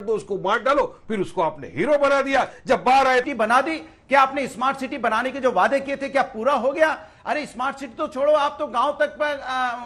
दो, उसको मार डालो, फिर उसको आपने हीरो बना दिया। जब बाहर आए बना दी। क्या आपने स्मार्ट सिटी बनाने के जो वादे किए थे क्या पूरा हो गया? अरे स्मार्ट सिटी तो छोड़ो, आप तो गांव तक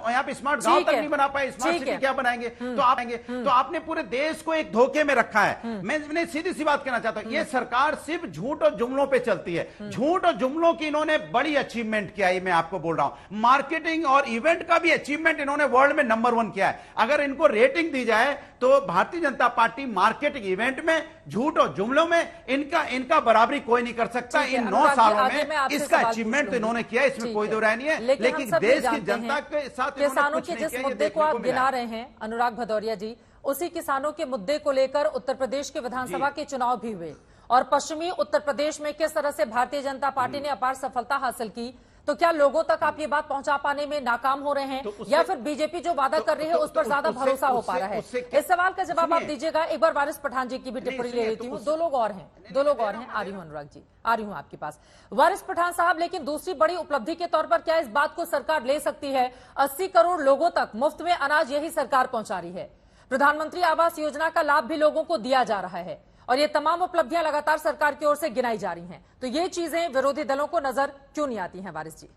यहाँ पे स्मार्ट गांव तक नहीं बना पाए, स्मार्ट सिटी क्या बनाएंगे? तो आपने पूरे देश को एक धोखे में रखा है। मैं सीधी सी बात कहना चाहता हूं, ये सरकार सिर्फ झूठ और जुमलों पे चलती है। झूठ और जुमलों की इन्होंने बड़ी अचीवमेंट किया है, मैं आपको बोल रहा हूं। मार्केटिंग और इवेंट का भी अचीवमेंट इन्होंने वर्ल्ड में नंबर 1 किया है। अगर इनको रेटिंग दी जाए तो Bharatiya Janata party marketing event में, झूठ और जुमलों में इनका बराबरी कोई नहीं कर सकता। इन 9 सालों में इसका अचीवमेंट तो इन्होंने किया, इसमें कोई दो राय नहीं है। लेकिन देश की जनता के साथ किसानों के जिस मुद्दे को आप गिना रहे हैं अनुराग भदौरिया जी, उसी किसानों के मुद्दे को लेकर उत्तर प्रदेश के विधानसभा के चुनाव भी हुए और पश्चिमी उत्तर प्रदेश में किस तरह से भारतीय जनता पार्टी ने अपार सफलता हासिल की, तो क्या लोगों तक आप ये बात पहुंचा पाने में नाकाम हो रहे हैं या फिर बीजेपी जो वादा कर रही है उस पर ज्यादा भरोसा हो पा रहा है? इस सवाल का जवाब आप दीजिएगा। एक बार वारिस पठान जी की भी टिप्पणी ले लेती हूँ। दो लोग और हैं। आ रही हूँ अनुराग जी, आ रही हूँ आपके पास। वारिस पठान साहब, लेकिन दूसरी बड़ी उपलब्धि के तौर पर क्या इस बात को सरकार ले सकती है 80 करोड़ लोगों तक मुफ्त में अनाज यही सरकार पहुंचा रही है, प्रधानमंत्री आवास योजना का लाभ भी लोगों को दिया जा रहा है और ये तमाम उपलब्धियां लगातार सरकार की ओर से गिनाई जा रही हैं, तो ये चीजें विरोधी दलों को नजर क्यों नहीं आती हैं वारिस जी?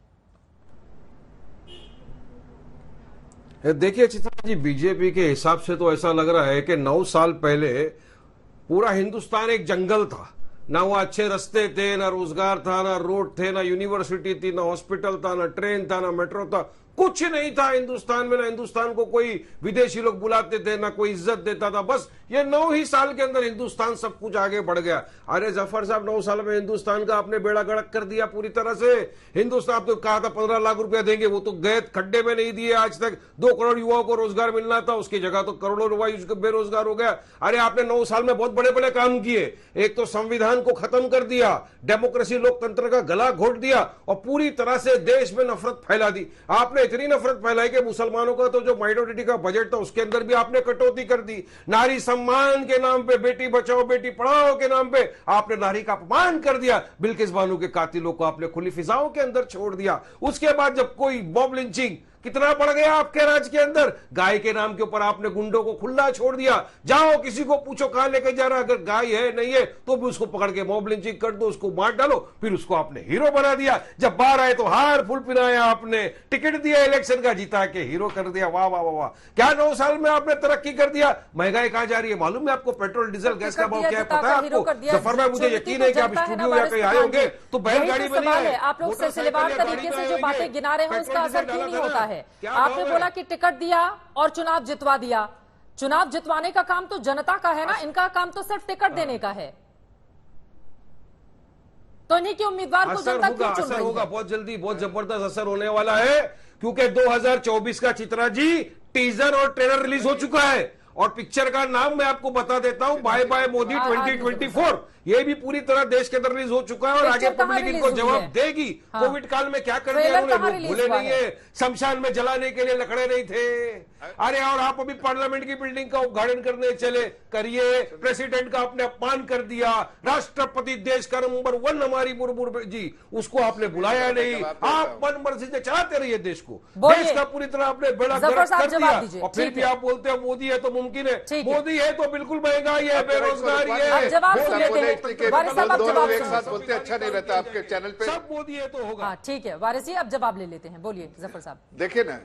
देखिए चित्रा जी, बीजेपी के हिसाब से तो ऐसा लग रहा है कि 9 साल पहले पूरा हिंदुस्तान एक जंगल था। ना वो अच्छे रास्ते थे, ना रोजगार था, ना रोड थे, ना यूनिवर्सिटी थी, ना हॉस्पिटल था, ना ट्रेन था, ना मेट्रो था, कुछ नहीं था हिंदुस्तान में। ना हिंदुस्तान को कोई विदेशी लोग बुलाते थे, ना कोई इज्जत देता था। बस ये 9 ही साल के अंदर हिंदुस्तान सब कुछ आगे बढ़ गया। अरे जफर साहब, 9 साल में हिंदुस्तान का आपने बेड़ा गर्क कर दिया पूरी तरह से। हिंदुस्तान तो कहा था 15 लाख रुपया देंगे, वो तो गए खड्डे में नहीं दिए आज तक। 2 करोड़ युवाओं को रोजगार मिलना था, उसकी जगह तो करोड़ों युवा बेरोजगार हो गया। अरे आपने 9 साल में बहुत बड़े बड़े काम किए। एक तो संविधान को खत्म कर दिया, डेमोक्रेसी लोकतंत्र का गला घोट दिया और पूरी तरह से देश में नफरत फैला दी। आपने इतनी नफरत फैलाई कि मुसलमानों का तो जो माइनॉरिटी का बजट था उसके अंदर भी आपने कटौती कर दी। नारी सम्मान के नाम पे, बेटी बचाओ बेटी पढ़ाओ के नाम पे आपने नारी का अपमान कर दिया। बिल्किस बानो के कातिलों को आपने खुली फिजाओं के अंदर छोड़ दिया। उसके बाद जब कोई मॉब लिंचिंग कितना बढ़ गया आपके राज्य के अंदर, गाय के नाम के ऊपर आपने गुंडों को खुला छोड़ दिया। जाओ किसी को पूछो कहां लेके जा रहा, अगर गाय है नहीं है तो भी उसको पकड़ के मॉब लिंचिंग कर दो, उसको मार डालो, फिर उसको आपने हीरो बना दिया। जब बाहर आए तो हार फूल पिनाया, आपने टिकट दिया इलेक्शन का, जिता के हीरो कर दिया। वाह वाह वाह, क्या 9 साल में आपने तरक्की कर दिया। महंगाई कहां जा रही है मालूम है आपको? पेट्रोल डीजल गैस का भाव क्या है पता है आपको? जफर भाई, मुझे यकीन है कि आप स्टूडियो या कहीं आए होंगे तो बैलगाड़ी में नहीं है। आप लोग सिलसिलेवार तरीके से जो बातें गिना रहे हैं उसका असर क्यों नहीं होता है? आपने बोला कि टिकट दिया और चुनाव जितवा दिया। चुनाव जितवाने का काम तो जनता का है ना, इनका काम तो सिर्फ टिकट देने का है। तो इन्हीं के उम्मीदवार को जनता क्यों चुन रही है? होगा बहुत जल्दी, बहुत जबरदस्त असर होने वाला है, क्योंकि 2024 का चित्रा जी टीजर और ट्रेलर रिलीज हो चुका है और पिक्चर का नाम मैं आपको बता देता हूं, बाय बाय मोदी 2024। ये भी पूरी तरह देश के अंदर रिलीज हो चुका है और आगे पब्लिक इनको जवाब देगी। कोविड काल में क्या कर दिया उन्होंने, भूले नहीं है। शमशान में जलाने के लिए लकड़े नहीं थे। अरे और आप अभी पार्लियामेंट की बिल्डिंग का उद्घाटन करने चले, करिए। प्रेसिडेंट का आपने अपमान कर दिया। राष्ट्रपति देश का नंबर 1 हमारी मुर्मू जी, उसको आपने बुलाया नहीं। आप मन मर्जी से चलाते रहिए देश को, देश का पूरी तरह आपने बेड़ा गर्क कर दिया और फिर भी आप बोलते हैं मोदी है तो मुमकिन है। मोदी है तो बिल्कुल महंगाई है, बेरोजगारी है। एक साथ बोलते अच्छा नहीं रहता आपके चैनल पे। सब मोदी है तो होगा। ठीक है वारिस जी, अब जवाब ले लेते हैं। बोलिए जफर साहब। देखिए ना,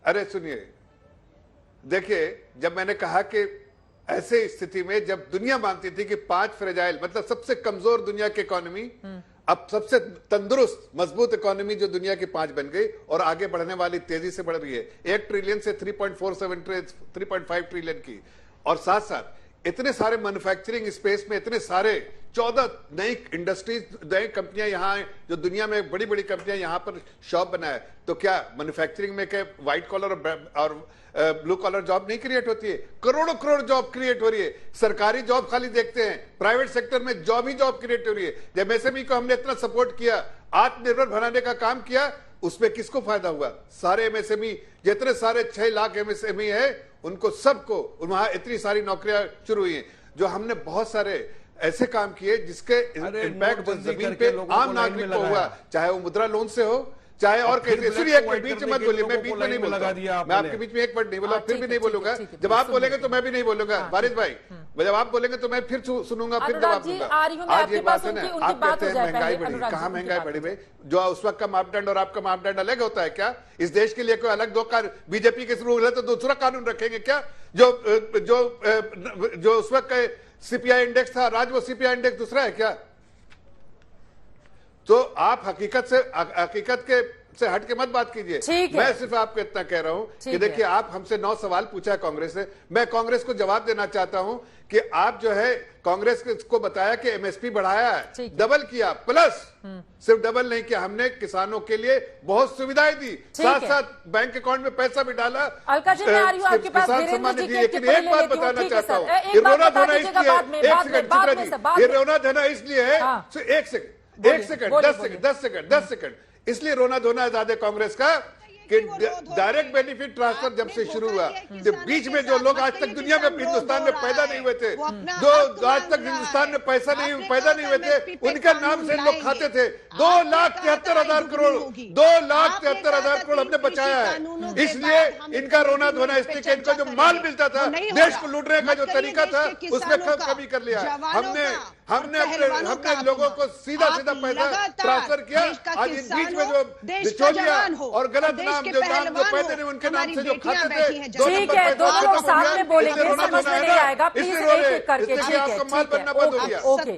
अरे सुनिए, देखिए जब मैंने कहा कि ऐसे स्थिति में जब दुनिया मानती थी कि 5 फ्रेजाइल मतलब सबसे कमजोर दुनिया की इकोनॉमी अब सबसे तंदुरुस्त मजबूत इकोनॉमी जो दुनिया की 5 बन गई और आगे बढ़ने वाली, तेजी से बढ़ रही है 1 ट्रिलियन से 3.5 ट्रिलियन की। और साथ साथ इतने सारे मैन्युफैक्चरिंग स्पेस में इतने सारे 14 नई इंडस्ट्रीज, नई कंपनियां यहां हैं, जो दुनिया में बड़ी बड़ी कंपनियां यहां पर शॉप बनाए। तो क्या मैन्युफैक्चरिंग में क्या व्हाइट कॉलर और ब्लू कॉलर जॉब नहीं क्रिएट होती है? करोड़ों करोड़ जॉब क्रिएट हो रही है। सरकारी जॉब खाली देखते हैं, प्राइवेट सेक्टर में जॉब ही जॉब क्रिएट हो रही है। जब एमएसएमई को हमने इतना सपोर्ट किया, आत्मनिर्भर बनाने का काम किया, उसमें किसको फायदा हुआ? सारे एमएसएमई, जितने सारे 6 लाख एमएसएमई है उनको सबको, वहां इतनी सारी नौकरियां शुरू हुई हैं। जो हमने बहुत सारे ऐसे काम किए जिसके इम्पैक्ट जमीन पे आम नागरिक को हुआ, चाहे वो मुद्रा लोन से हो, चाहे और फिर कैसे। black सुनिए, एक को मिनट white बीच करने में मत के बोलिए, लोगों मैं को बीच में लाइन नहीं में बोलूंगा, लगा दिया मैं आपने। आपके बीच में एक वर्ड नहीं बोला, फिर भी नहीं बोलूंगा। ठीक है, जब आप सुनिए, बोलेंगे तो मैं भी नहीं बोलूंगा, हाँ, वारिस भाई। जब आप बोलेंगे तो मैं फिर सुनूंगा, फिर अनुराग जवाब जी, दूंगा। आ रही हूं मैं आज आपके ये पास, बात है ना, उनकी आप बात कहते हो हैं जाए महंगाई पहले, बढ़ी, अनुराग जी, कहाँ उनकी महंगाई बात बढ़ी हो भाई? जो उस वक्त का मापदंड और आपका मापदंड अलग होता है क्या? इस देश के लिए कोई अलग दो बीजेपी के रूल है तो दूसरा कानून रखेंगे क्या? जो उस वक्त का सीपीआई इंडेक्स था, आज वो सीपीआई इंडेक्स दूसरा है क्या? तो आप हकीकत से हट के मत बात कीजिए। मैं सिर्फ आपको इतना कह रहा हूं कि देखिए, आप हमसे 9 सवाल पूछा है कांग्रेस से, मैं कांग्रेस को जवाब देना चाहता हूं कि आप जो है कांग्रेस को बताया कि एमएसपी बढ़ाया है, डबल किया, प्लस सिर्फ डबल नहीं किया, हमने किसानों के लिए बहुत सुविधाएं दी, साथ साथ बैंक अकाउंट में पैसा भी डाला। किसान सम्मान निधि। लेकिन एक बात बताना चाहता हूं, ये रोना धोना इसलिए, एक सेकंड चुप रहिए, ये रोना धोना इसलिए है, एक सेकंड 10 सेकंड, इसलिए रोना धोना है ज्यादा कांग्रेस का कि डायरेक्ट बेनिफिट ट्रांसफर जब से शुरू हुआ, जब बीच में जो लोग आज तक दुनिया में हिंदुस्तान में पैदा नहीं हुए थे, जो आज तक हिंदुस्तान में पैदा नहीं हुए थे, उनके नाम से लोग खाते थे। 2,73,000 करोड़ 2,73,000 करोड़ हमने बचाया है। इसलिए इनका रोना धोना इसलिए कि इनका जो माल मिलता था, देश को लूटने का जो तरीका था, उसमें कमी कर लिया। हमने लोगों को सीधा पैसा ट्रांसफर किया। आज इन बीच में जो बिचौलिया और गलत नाम जो पैदे नहीं, उनके नाम से जो खाते थे, ठीक है, दोनों लोग साथ में बोलेंगे, समझ में नहीं आएगा, प्लीज एक एक करके, ठीक है, आपका माल बनना बंद हो गया। ओके।